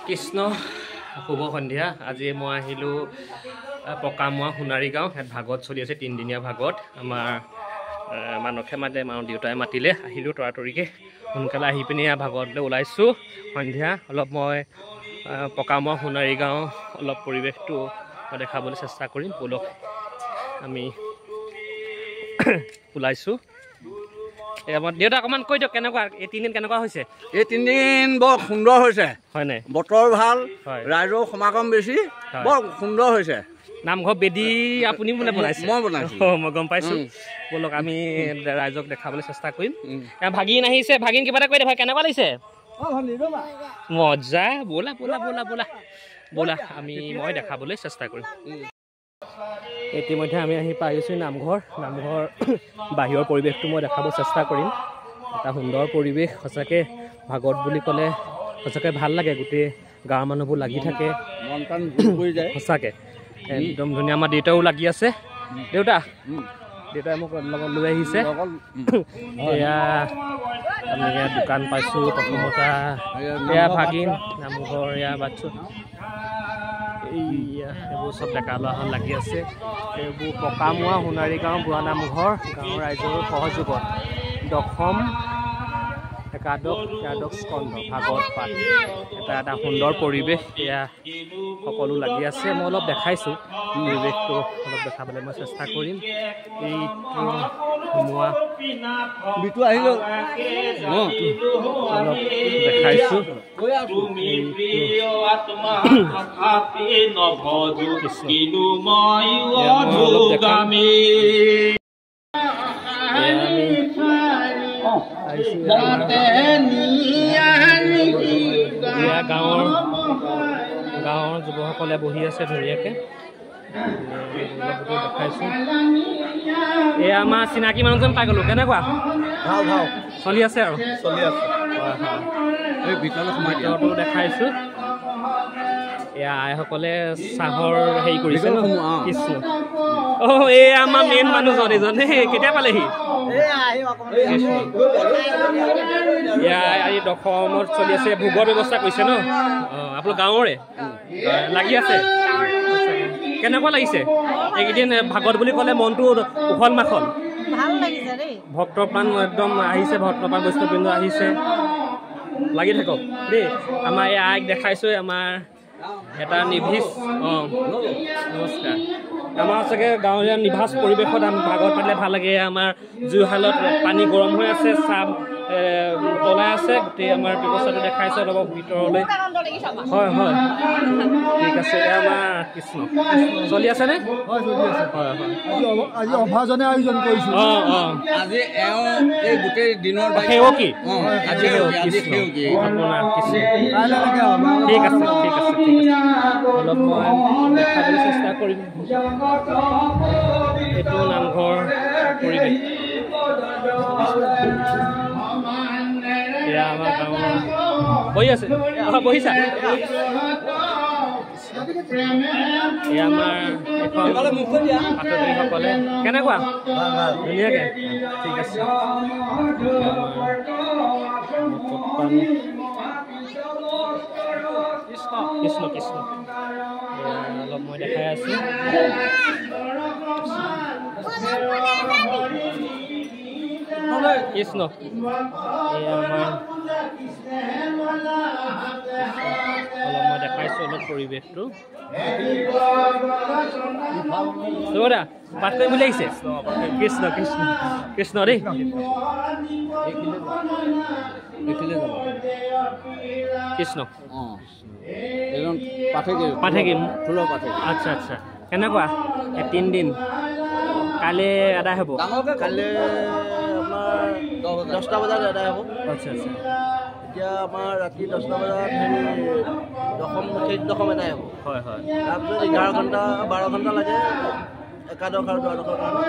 কৃষ্ণ শুভ সন্ধিয়া। আজি মই আহিলোঁ পকামোৱা সোণাৰী গাঁও। ইয়াত ভাগৱত চলি আছে, 3দিনীয়া ভাগৱত। আমাৰ মানসে মাতে, মাৰ দেউতাই মাতিলে, আহিলোঁ তৰাতৰিকৈ। সোনকালে আহি পিনি ভাগৱতলৈ ওলাইছোঁ সন্ধিয়া। অলপ মই পকামোৱা সোণাৰী গাঁও অলপ পৰিৱেশটো দেখাবলৈ চেষ্টা কৰিম। ব'লক আমি ওলাইছোঁ। দেউতা অকণমান কৈ দিয়ক, কেনেকুৱা এই 3 দিন কেনেকুৱা হৈছে? এই 3 দিন বৰ সুন্দৰ হৈছে, হয় নাই? বতৰ ভাল, ৰাইজৰ সমাগম বেছি, বৰ সুন্দৰ হৈছে। নামঘৰ বেদী আপুনি বোলে বনাইছে? মই বনাইছোঁ। মই গম পাইছোঁ। ব'লক আমি ৰাইজক দেখাবলৈ চেষ্টা কৰিম। ভাগিন আহিছে, ভাগিন কিবা এটা কৈ দে, কেনেকুৱা লাগিছে? মজা। ব'লা ব'লা ব'লা ব'লা ব'লা মই দেখাবলৈ চেষ্টা কৰিম। ইতিমধ্যে আমি আহি পাইছোঁ নামঘৰ বাহিৰৰ পৰিৱেশটো মই দেখাব চেষ্টা কৰিম। এটা সুন্দৰ পৰিৱেশ সঁচাকৈ। ভাগৱত বুলি ক'লে সঁচাকৈ ভাল লাগে, গোটেই গাঁৱৰ মানুহবোৰ লাগি থাকে, সঁচাকৈ একদম ধুনীয়া। আমাৰ দেউতাও লাগি আছে। দেউতাই মোক লগত লৈ আহিছে। এয়া আমি ইয়াত দোকান পাইছোঁ, প্ৰথমতা এয়া ভাগিন নামঘৰ, এয়া বাচ্চু, এইবোৰ চব ডেকা ল'ৰাহঁত লাগি আছে। এইবোৰ পকামোৱা সোণাৰী গাঁও বুঢ়া নামঘৰ গাঁৱৰ ৰাইজৰ সহযোগত 10ম একাদশ স্কন্ধ ভাগৱত পাঠ। এটা সুন্দৰ পৰিৱেশ। এয়া সকলো লাগি আছে। মই অলপ দেখাইছোঁ পৰিৱেশটো, অলপ দেখাবলৈ মই চেষ্টা কৰিম। এইটো সোমোৱা বিটু আহি গ'ল, অলপ দেখাইছোঁ। গাঁৱৰ যুৱকসকলে বহি আছে ধুনীয়াকৈ, দেখাইছোঁ। এয়া আমাৰ চিনাকি মানুহজন পাই গ'লোঁ। কেনেকুৱা? ভাল ভাল চলি আছে আৰু চলি আছে। এই ভিতৰতো দেখাইছোঁ। এয়া আইসকলে চাহৰ হেৰি কৰিছে ন? কৃষ্ণ। এই আমাৰ মেইন মানুহজন এইজন, কেতিয়া পালেহি? এয়া এই 10মত চলি আছে, ভোগৰ ব্যৱস্থা কৰিছে ন? আপোনালোক গাঁৱৰে লাগি আছে। কেনেকুৱা লাগিছে এইকেইদিন? ভাগৱত বুলি ক'লে মনটো উখল মাখল, ভাল লাগিছে দেই। ভক্তৰ প্ৰাণ একদম আহিছে, ভক্তৰ প্ৰাণ বৈষ্ণৱবৃন্দ আহিছে। লাগি থাকক দেই। আমাৰ এই আইক দেখাইছোঁ, আমাৰ এটা নিভিজ, নমস্কাৰ। আমাৰ চাগে গাঁৱলীয়া নিভাজ পৰিৱেশত আমি ভাগৱত পাতিলে ভাল লাগে। আমাৰ জুইশালত পানী গৰম হৈ আছে, চাহ তলাই আছে, গোটেই আমাৰ ব্যৱস্থাটো দেখাইছে অলপ ভিতৰলৈ। হয় হয়, ঠিক আছে। এয়া আমাৰ কৃষ্ণ চলি আছেনে? হয় চলি আছে। হয় হয়, আজি অভাজনে আয়োজন কৰিছোঁ। আজি এই গোটেই দিনৰ সেৱকী আপোনাৰ কৃষ্ণ। ঠিক আছে ঠিক আছে ঠিক আছে, অলপ মই দেখাবলৈ চেষ্টা কৰিম। এইটো নামঘৰ পৰিৱেশ। এয়া আমাৰ গাঁৱৰ বহি আছে, বহিছা? এয়া আমাৰ পাঠকসকলে। কেনেকুৱা? ধুনীয়াকৈ, ঠিক আছে। কৃষ্ণ কৃষ্ণ অলপ মই দেখাই আছোঁ। কৃষ্ণ এয়া আমাৰ অলপ মই দেখাইছোঁ অলপ পৰিৱেশটো। দাদা পাঠ কৰিম বুলি আহিছে? কৃষ্ণ কৃষ্ণ কৃষ্ণ দেই। কৃষ্ণ পাঠেকি। আচ্ছা আচ্ছা, কেনেকুৱা 3 দিন? কাইলৈ আদায় হ'ব? কাইলৈ আপোনাৰ 10টা বজাত আদায় হ'ব। আচ্ছা আচ্ছা, এতিয়া আমাৰ ৰাতি 10টা বজাত দশম আদায় হ'ব। হয় হয়, তাৰপিছত 11 ঘণ্টা 12 ঘণ্টা লাগে একাদশ আৰু দ্বাদশৰ কাৰণে।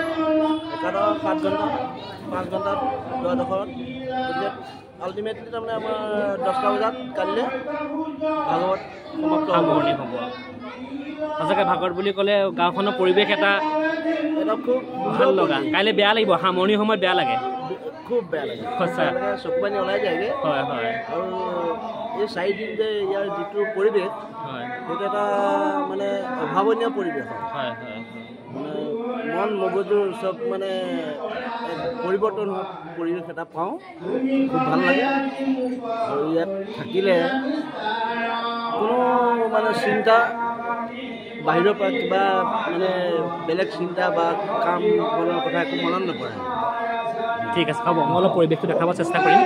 একাদশ 7 ঘণ্টা, 5 ঘণ্টাত দ্বাদশত। গতিকে আল্টিমেটলি তাৰমানে আমাৰ 10টা বজাত কাইলৈ ভাগৱত সামৰণি হ'ব। সঁচাকৈ ভাগৱত বুলি ক'লে গাঁওখনৰ পৰিৱেশ এটা খুব ভাল লগা। কাইলৈ বেয়া লাগিব, সামৰণিৰ সময়ত বেয়া লাগে, খুব বেয়া লাগে, সঁচা চকু পানী ওলাই যায়গৈ। হয় হয়, আৰু এই 4 দিন যে ইয়াৰ যিটো পৰিৱেশ সেইটো এটা মানে অভাৱনীয় পৰিৱেশ হয় মানে মন মগজুৰ চব মানে পৰিৱৰ্তন হোৱা পৰিৱেশ এটা পাওঁ খুব ভাল লাগে আৰু ইয়াত থাকিলে কোনো মানে চিন্তা বাহিৰৰ পৰা কিবা মানে বেলেগ চিন্তা বা কাম বনৰ কথা একো মনত নপৰে ঠিক আছে হ'ব মই অলপ পৰিৱেশটো দেখাব চেষ্টা কৰিম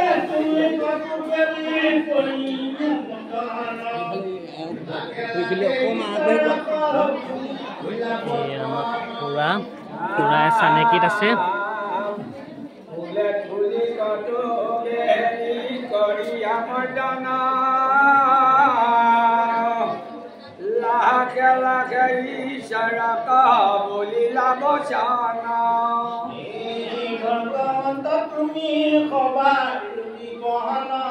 পুৰা চানেকিত আছে তুমি খবৰ গহনা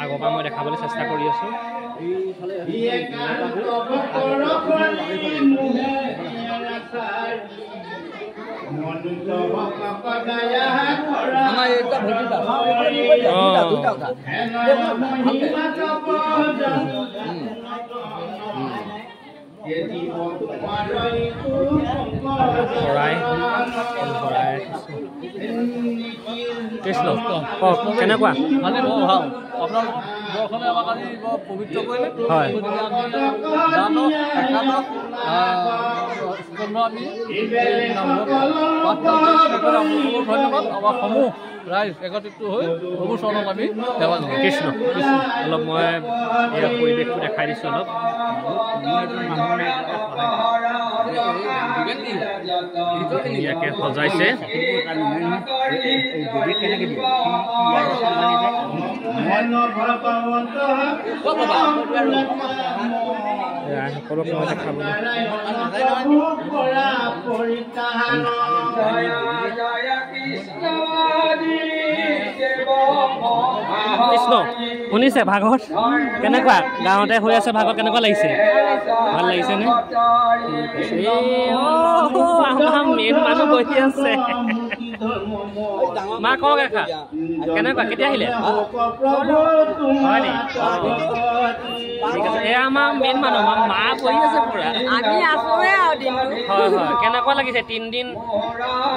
আগৰ পৰা মই দেখাবলৈ চেষ্টা কৰি আছো কৃষ্ণ কেনেকুৱা ভালে বৰ ভাল আপোনাৰ দৰ্শনে আমাক আজি বৰ পবিত্ৰ কৰিলে হয় গতিকে আমি জানো একাদশ স্কন্ধ আমি ধন্যবাদ আমাৰ সমূহ ৰাইজ একত্ৰিত হৈ প্ৰভু চৰণত আমি সেৱা জনাওঁ কৃষ্ণ অলপ মই ইয়াৰ পৰিৱেশটো দেখাই দিছোঁ অলপ ধুনীয়াকৈ সজাইছে সকলোকে মই দেখাবলৈ কৃষ্ণ শুনিছে ভাগত কেনেকুৱা গাঁৱতে হৈ আছে ভাগত কেনেকুৱা লাগিছে ভাল লাগিছে নে আমাৰ মেইন মানুহ বহি আছে মা কওক এখা কেনেকুৱা কেতিয়া আহিলে হয় নি ঠিক আছে এয়া আমাৰ মেইন মানুহ মা বহি আছে পুৰা আমি আছোৱে আৰু দিনটো হয় হয় কেনেকুৱা লাগিছে 3 দিন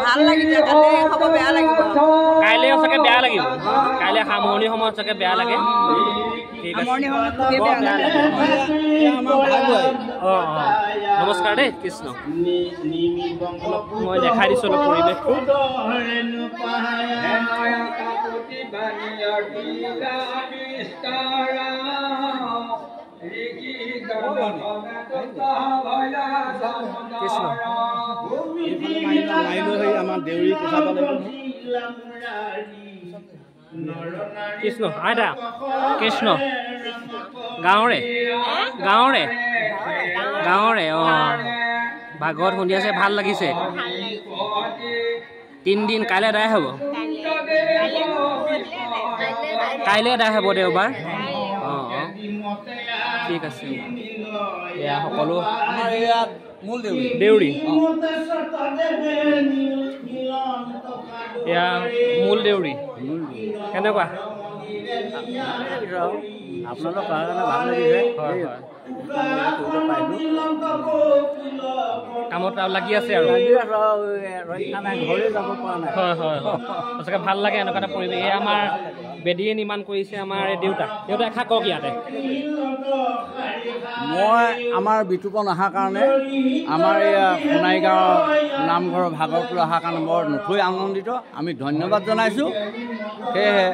ভাল লাগিছে কালি খাব বেয়া লাগিব কাইলৈ চাগে বেয়া লাগিব কাইলৈ সামৰণি সময়ত চাগে বেয়া লাগে ঠিক আছে নমস্কাৰ দেই কৃষ্ণ মই দেখাই দিছোঁ অলপ পৰিৱেশটো কৃষ্ণ আমাৰ দেউৰী কৃষ্ণ আইতা কৃষ্ণ গাঁৱৰে গাঁৱৰে গাঁৱৰে ভাগৱত শুনি আছে ভাল লাগিছে 3 দিন কাইলৈ আদায় হ'ব কাইলৈ আদায় হ'ব দেওবাৰ ঠিক আছে এয়া সকলো আমাৰ ইয়াত মূল দেউৰী এয়া মূল দেউৰী কেনেকুৱা আপোনালোক কাৰণে ভাল লাগিছে কামত লাগি আছে আৰু ঘৰে যাব পৰা নাই। হয় হয় হয় সঁচাকৈ ভাল লাগে এনেকুৱা এটা পৰিৱেশ। এই আমাৰ বেদীয়ে নিৰ্মাণ কৰিছে আমাৰ এই দেউতা এষাৰ কওক ইয়াতে। মই আমাৰ বিতুপন অহাৰ কাৰণে আমাৰ এয়া সোণাইগাঁৱৰ নামঘৰৰ ভাগৱতলৈ অহাৰ কাৰণে বৰ নথৈ আনন্দিত। আমি ধন্যবাদ জনাইছোঁ। সেয়েহে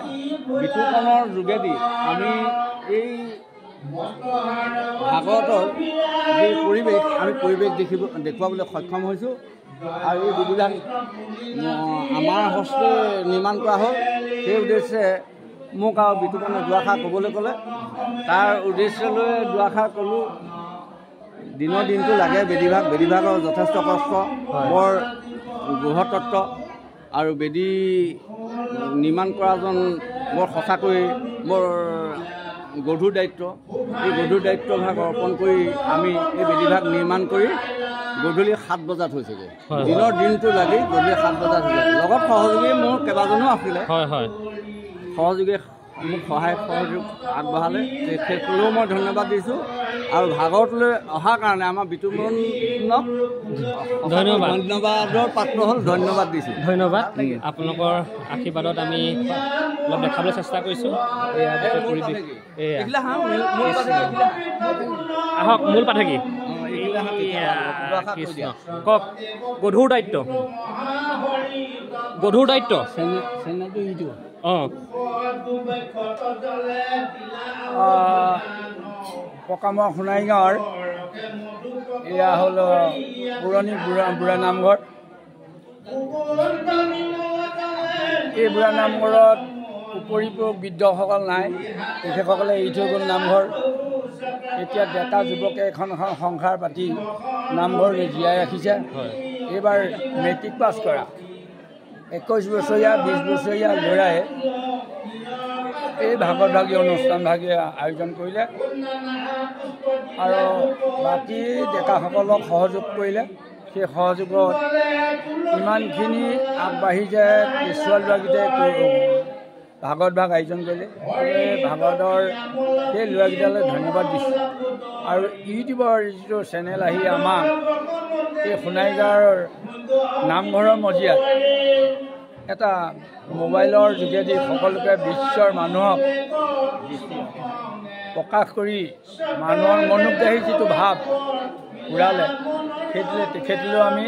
বিতুপনৰ যোগেদি আমি এই ভাগৱতৰ যি পৰিৱেশ আমি পৰিৱেশ দেখুৱাবলৈ সক্ষম হৈছোঁ। আৰু এই বিধিভাগ আমাৰ হস্তে নিৰ্মাণ কৰা হ'ল। সেই উদ্দেশ্যে মোক আৰু বিতুপনে দুআষাৰ ক'বলৈ ক'লে। তাৰ উদ্দেশ্যলৈ দুআষাৰ ক'লোঁ। দিনৰ দিনটো লাগে বেদীভাগৰ যথেষ্ট কষ্ট, বৰ গৃহতত্ত্ব আৰু বেদী নিৰ্মাণ কৰাজন বৰ সঁচাকৈ বৰ গধুৰ দায়িত্ব। এই গধুৰ দায়িত্বভাগ অৰ্পণ কৰি আমি এই বেদীভাগ নিৰ্মাণ কৰি গধূলি 7 বজাত হৈছেগৈ। দিনৰ দিনটো লাগি গধূলি 7 বজাত হৈছে। লগত সহযোগী মোৰ কেইবাজনো আছিলে। সহযোগী মোক সহায় সহযোগ আগবঢ়ালে, তেখেতলৈও মই ধন্যবাদ দিছোঁ। আৰু ভাগৱতলৈ অহাৰ কাৰণে আমাৰ বিতুপনক ধন্যবাদৰ পাত্ৰ হ'ল, ধন্যবাদ দিছোঁ। ধন্যবাদ। আপোনালোকৰ আশীৰ্বাদত আমি অলপ দেখাবলৈ চেষ্টা কৰিছোঁ। আহক মূল পাঠকি কৃষ্ণ কওক। গধুৰ দায়িত্ব পকামৰা সোণাইগাঁৱৰ এয়া হ'ল পুৰণি বুঢ়া নামঘৰ। এই বুঢ়া নামঘৰত উপৰিও বৃদ্ধসকল নাই। তেখেতসকলে এৰি থৈ গ'ল নামঘৰ। এতিয়া ডেকা যুৱকে এখন সংসাৰ পাতি নামঘৰ জীয়াই ৰাখিছে। এইবাৰ মেট্ৰিক পাছ কৰা 21 বছৰীয়া 20 বছৰীয়া ল'ৰাই এই ভাগৱতভাগী অনুষ্ঠানভাগী আয়োজন কৰিলে আৰু বাকী ডেকাসকলক সহযোগ কৰিলে। সেই সহযোগত ইমানখিনি আগবাঢ়ি যায় কেঁচুৱা ল'ৰাকেইটাই ভাগৱতভাগ আয়োজন কৰিলে। ভাগৱতৰ সেই ল'ৰাকেইটালৈ ধন্যবাদ দিছোঁ। আৰু ইউটিউবৰ যিটো চেনেল আহি আমাক এই সোণাইগাঁৱৰ নামঘৰৰ মজিয়াত এটা মোবাইলৰ যোগেদি সকলোকে বিশ্বৰ মানুহক প্ৰকাশ কৰি মানুহৰ মনোগ্ৰাহী যিটো ভাৱ উৰালে, সেইটোৱে তেখেতলৈও আমি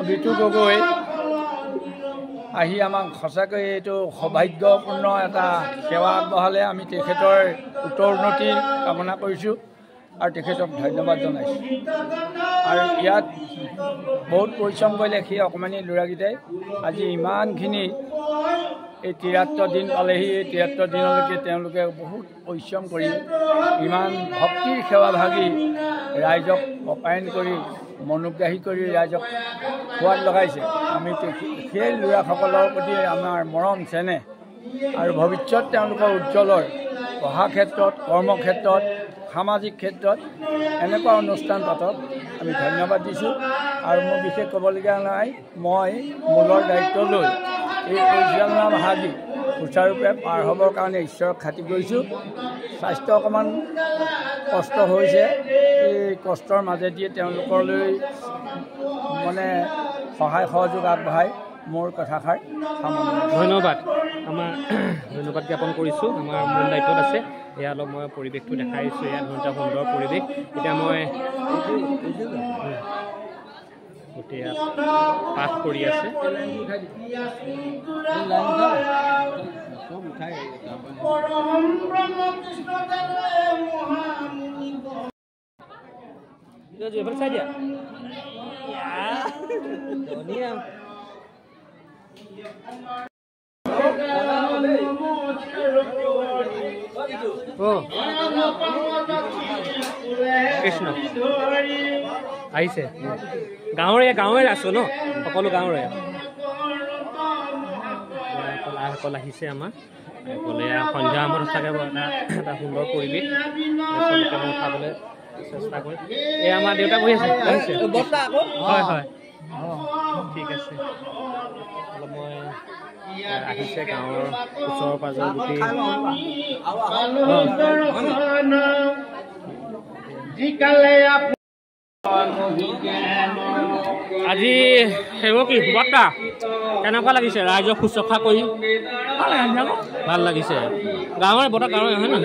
বিতু গগৈ আহি আমাক সঁচাকৈ এইটো সৌভাগ্যপূৰ্ণ এটা সেৱা আগবঢ়ালে। আমি তেখেতৰ উত্তৰোন্নতি কামনা কৰিছোঁ আৰু তেখেতক ধন্যবাদ জনাইছোঁ। আৰু ইয়াত বহুত পৰিশ্ৰম কৰিলে সেই অকণমানি ল'ৰাকেইটাই। আজি ইমানখিনি এই 73 দিন পালেহি। এই 73 দিনলৈকে তেওঁলোকে বহুত পৰিশ্ৰম কৰি ইমান ভক্তিৰ সেৱা ভাগি ৰাইজক অপায়ন কৰি মনোগ্ৰাহী কৰি ৰাইজক সোৱাদ লগাইছে। আমি সেই ল'ৰাসকলৰ প্ৰতি আমাৰ মৰম চেনেহ আৰু ভৱিষ্যত তেওঁলোকৰ উজ্জ্বলৰ পঢ়া ক্ষেত্ৰত, কৰ্মক্ষেত্ৰত, সামাজিক ক্ষেত্ৰত এনেকুৱা অনুষ্ঠান পাতক আমি ধন্যবাদ দিছোঁ। আৰু মোৰ বিশেষ ক'বলগীয়া নাই। মই মূলৰ দায়িত্ব লৈ এই পৰিচালনা ভাগি সুচাৰুৰূপে পাৰ হ'বৰ কাৰণে ঈশ্বৰক খাতি কৰিছোঁ। স্বাস্থ্য অকণমান কষ্ট হৈছে। এই কষ্টৰ মাজেদিয়ে তেওঁলোকলৈ মানে সহায় সহযোগ আগবঢ়াই মোৰ কথাষাৰ সামৰণি। ধন্যবাদ। আমাৰ ধন্যবাদ জ্ঞাপন কৰিছোঁ। আমাৰ মূল দায়িত্বত আছে। এয়া অলপ মই পৰিৱেশটো দেখাই দিছোঁ। এয়া এটা সুন্দৰ পৰিৱেশ। এতিয়া মই গোটেই পাঠ কৰি আছে। চাই দিয়া ধুনীয়া। কৃষ্ণ আহিছে। গাঁৱৰে আছোঁ ন, সকলো গাঁৱৰে আইসকল আহিছে। আমাৰ আইসকলে সন্ধিয়া সময়ত চাগে এটা সুন্দৰ পৰিৱেশ চবকে মই উঠাবলৈ চেষ্টা কৰিম। এই আমাৰ দেউতা বহি আছে। হয় হয় ঠিক আছে। অলপ মই আহিছে গাঁৱৰ ওচৰ পাজৰ গোটেই আজি সেইবোৰ কি বৰ্তা কেনেকুৱা লাগিছে ৰাইজক শুশ্ৰূষা কৰি ভাল লাগিছে গাঁৱৰে বৰ্তা গাঁৱৰে হয় নহয়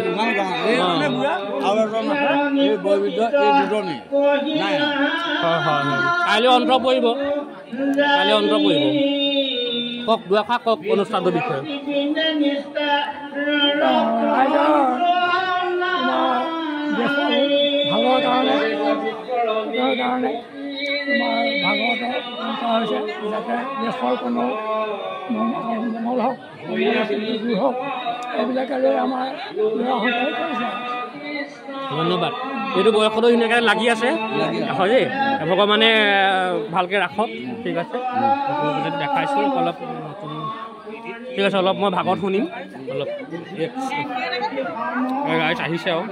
কাইলৈ অন্ত পৰিব কওক দুআষাৰ কওক অনুষ্ঠানটোৰ বিষয়ে ভালৰ কাৰণে তোমাৰ ভাগৱতৰ হৈছে যাতে দেশৰ কোনো মংগল হওক দূৰ হওক এইবিলাকে আমাৰ ল'ৰাসকলে কৰিছে। ধন্যবাদ এইটো বয়সতো ধুনীয়াকৈ লাগি আছে হয় দেই ভগৱানে ভালকৈ ৰাখক ঠিক আছে দেখাইছোঁ অলপ নতুন ঠিক আছে অলপ মই ভাগত শুনিম অলপ ৰাইজ আহিছে আৰু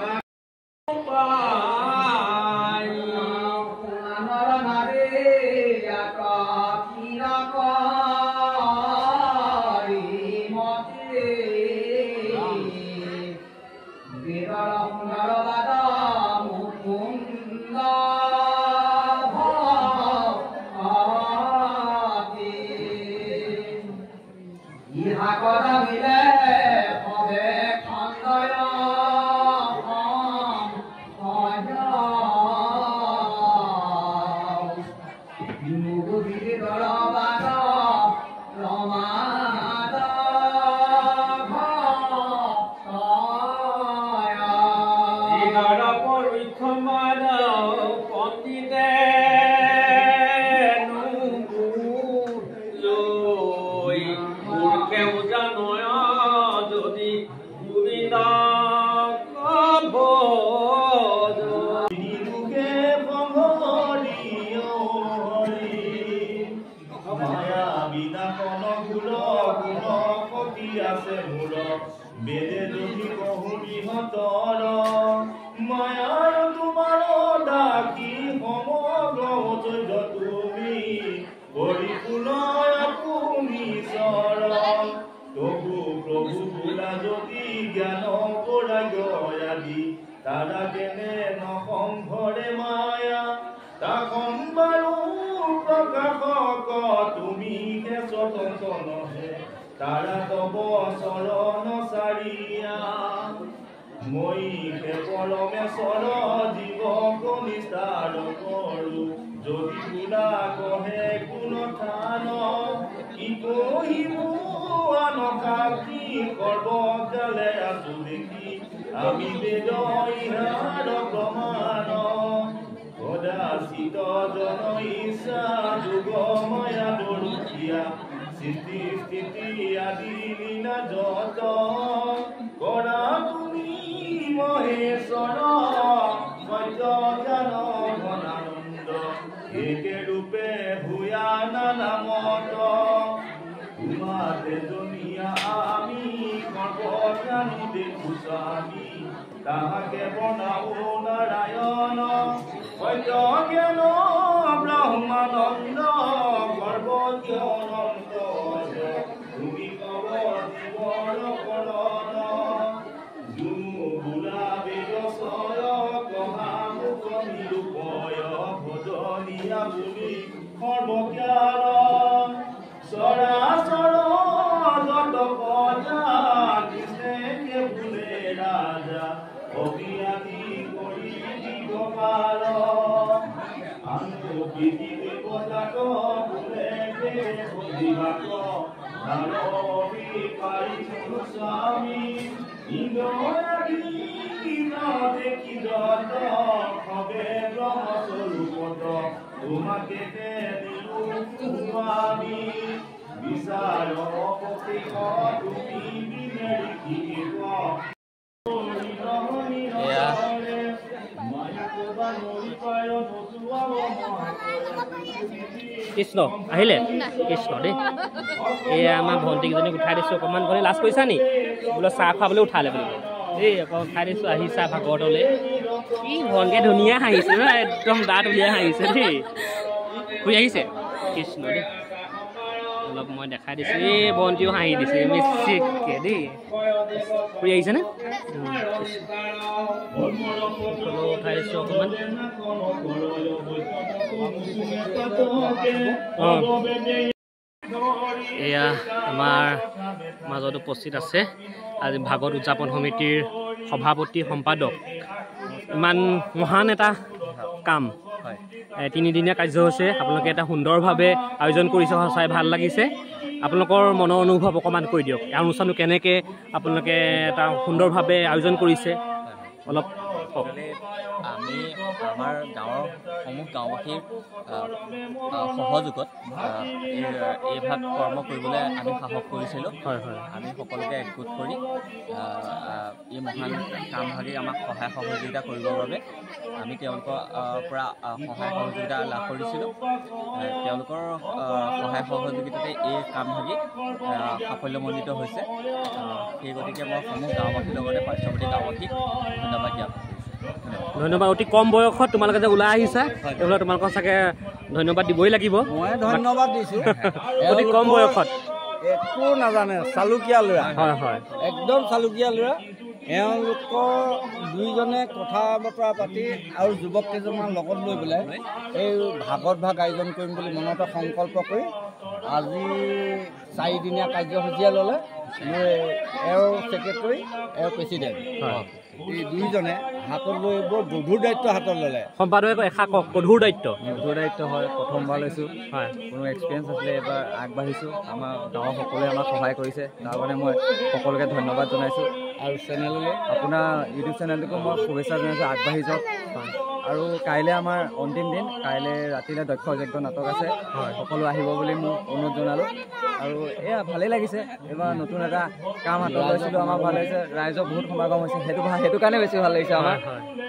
কৃষ্ণ আহিলে কৃষ্ণ দেই এয়া আমাৰ ভণ্টিকেইজনীক উঠাই দিছোঁ অকণমান গ'লে লাজ কৰিছা নি বোলে চাহ খুৱাবলৈ উঠালে বুলি এই অকণ উঠাই দিছোঁ আহিছা ভাগৱতলৈ কি ভণ্টিয়ে ধুনীয়া হাঁহিছে ন একদম দাঁত উলিয়াই হাঁহিছে দেই ঘূৰি আহিছে কৃষ্ণ দেই অলপ মই দেখাই দিছোঁ এই বন্তিও হাঁহি দিছে মিচিককে দেই ফুৰি আহিছেনে উঠাই দিছোঁ অকণমান এয়া আমাৰ মাজত উপস্থিত আছে আজি ভাগৱত উদযাপন সমিতিৰ সভাপতি সম্পাদক ইমান মহান এটা কাম 3দিনীয়া কাৰ্য হৈছে আপোনালোকে এটা সুন্দৰভাৱে আয়োজন কৰিছে সঁচাই ভাল লাগিছে আপোনালোকৰ মনৰ অনুভৱ অকণমান কৈ দিয়ক এই অনুষ্ঠানটো কেনেকৈ আপোনালোকে এটা সুন্দৰভাৱে আয়োজন কৰিছে অলপ আমি আমাৰ গাঁৱৰ সমূহ গাঁওবাসীৰ সহযোগত এই ভাগ কৰ্ম কৰিবলৈ আমি সাহস কৰিছিলোঁ আমি সকলোকে একগোট কৰি এই মহান কামভাগী আমাক সহায় সহযোগিতা কৰিবৰ বাবে আমি তেওঁলোকৰ পৰা সহায় সহযোগিতা লাভ কৰিছিলোঁ তেওঁলোকৰ সহায় সহযোগিতাতে এই কামভাগী সাফল্যমণ্ডিত হৈছে সেই গতিকে মই সমূহ গাঁওবাসীৰ লগতে পাৰ্শ্বৱৰ্তী গাঁওবাসীক ধন্যবাদ জ্ঞাপন ধন্যবাদ অতি কম বয়সত তোমালোকে যে ওলাই আহিছা এইফালে তোমালোকক চাগে ধন্যবাদ দিবই লাগিব মই ধন্যবাদ দিছোঁ অতি কম বয়সত একো নাজানে চালুকীয়া ল'ৰা হয় একদম চালুকীয়া ল'ৰা এওঁলোকৰ দুইজনে কথা বতৰা পাতি আৰু যুৱক কেইজনমান লগত লৈ পেলাই এই ভাগৱত ভাগ আয়োজন কৰিম বুলি মনতে সংকল্প কৰি আজি 4দিনীয়া কাৰ্যসূচীয়ে ল'লে এওঁৰ ছেক্ৰেটাৰী এওঁৰ প্ৰেচিডেণ্ট এই দুইজনে হাতত লৈ বৰ গধুৰ দায়িত্ব হাতত ল'লে সম্পাদকে এষাৰ কওক গধুৰ দায়িত্ব হয় প্ৰথমবাৰ লৈছোঁ হয় কোনো এক্সপিৰিয়েঞ্চ আছিলে এবাৰ আগবাঢ়িছোঁ আমাৰ গাঁৱৰ সকলোৱে আমাক সহায় কৰিছে তাৰ কাৰণে মই সকলোকে ধন্যবাদ জনাইছোঁ আৰু চেনেললৈ আপোনাৰ ইউটিউব চেনেলটোকো মই শুভেচ্ছা জনাইছোঁ আগবাঢ়ি যাওক আৰু কাইলৈ আমাৰ অন্তিম দিন কাইলৈ ৰাতিলৈ দক্ষ যজ্ঞ নাটক আছে সকলো আহিব বুলি মোক অনুৰোধ জনালোঁ আৰু এয়া ভালেই লাগিছে এইবাৰ নতুন এটা কাম হাতত লৈছিলোঁ আমাৰ ভাল লাগিছে ৰাইজৰ বহুত সমাগম হৈছে সেইটো কাৰণে বেছি ভাল লাগিছে আমাৰ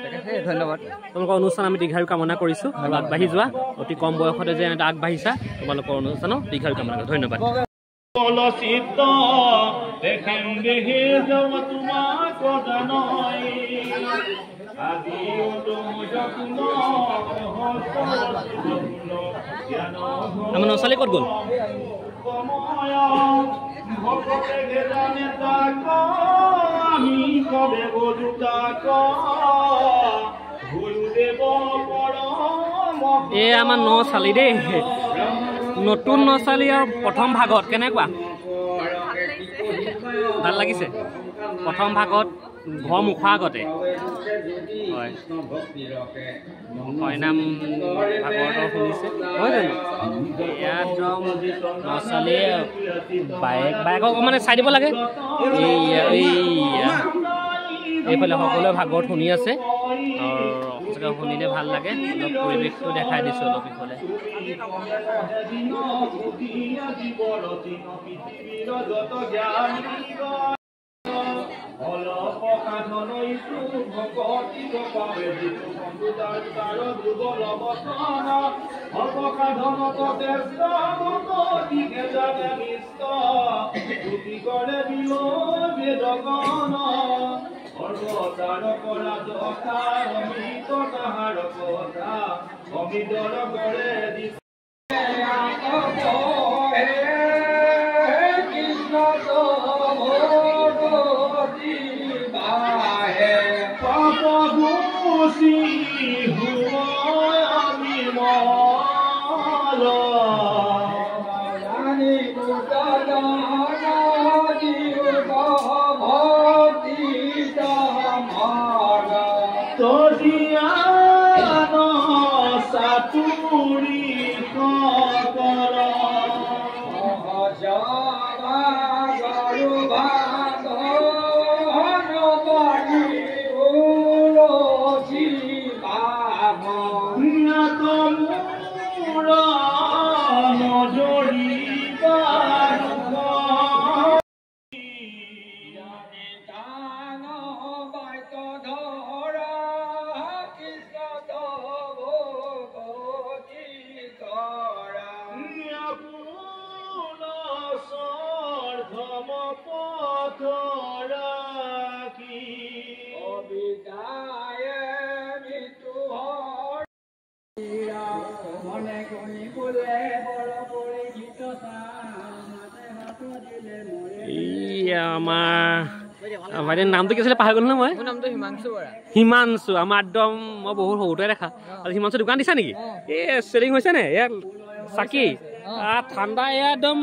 তাকে ধন্যবাদ তোমালোকৰ অনুষ্ঠান আমি দীৰ্ঘায়ু কামনা কৰিছোঁ আৰু আগবাঢ়ি যোৱা অতি কম বয়সতে যে এটা আগবাঢ়িছা তোমালোকৰ অনুষ্ঠানৰ দীৰ্ঘায়ু কামনা কৰিছোঁ ধন্যবাদ কলচিত দেখেন দেহে যাব তোমাক জানই আজি আমাৰ নচালি ক'ত গ'ল আমি কবে গজুতাক গুৰুদেৱ পৰম এই আমাৰ নচালি দেই নতুন নচালি আৰু প্ৰথম ভাগত কেনেকুৱা ভাল লাগিছে প্ৰথম ভাগত ঘৰ মুখৰ আগতে হয় হয়নাম ভাগৱত শুনিছে হয় জানো একদম নচালি বাইকক অকণমান চাই দিব লাগে এইফালে সকলোৱে ভাগৱত শুনি আছে আৰু সঁচাকৈ শুনিলে ভাল লাগে অলপ পৰিৱেশটো দেখাই দিছোঁ অলপ ইফালে আমাৰ বাইদেউৰ নামটো কি আছিলে পাহৰি গ'লো নহয় মই। মোৰ নামটো হিমাংশু বৰা। হিমাংশু আমাৰ একদম মই বহুত সৰুতে দেখা। আৰু হিমাংশু দোকান দিছা নেকি? চেলিং হৈছে নে ইয়াৰ চাকি ঠাণ্ডা এয়া একদম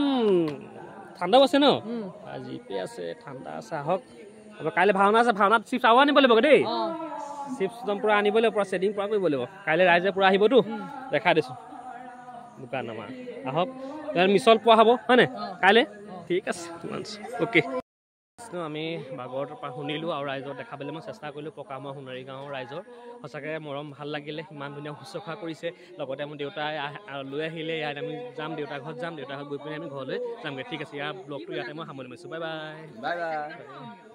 ঠাণ্ডাও আছে ন জিপে আছে ঠাণ্ডা আছে আহক কাইলৈ ভাওনা আছে ভাওনাত চিপছ আৰু আনিব লাগিব দেই চিপছ একদম পূৰা আনিব লাগিব পূৰা চেডিং পূৰা কৰিব লাগিব কাইলৈ ৰাইজে পূৰা আহিবতো দেখাই দিছোঁ দোকান আমাৰ আহক মিছল পোৱা হ'ব হয়নে কাইলৈ ঠিক আছে অ'কে আমি বাগৰৰ পৰা শুনিলোঁ আৰু ৰাইজক দেখাবলৈ মই চেষ্টা কৰিলোঁ পকামৰা সোণাৰী গাঁৱৰ ৰাইজৰ সঁচাকৈ মৰম ভাল লাগিলে ইমান ধুনীয়া শুশ্ৰূষা কৰিছে লগতে মোৰ দেউতাই লৈ আহিলে ইয়াত আমি যাম দেউতাৰ ঘৰত যাম দেউতাৰ ঘৰত গৈ পিনে আমি ঘৰলৈ যামগৈ ঠিক আছে ইয়াৰ ব্লগটো ইয়াতে মই সামৰি লৈছোঁ বাই বাই বাই বাই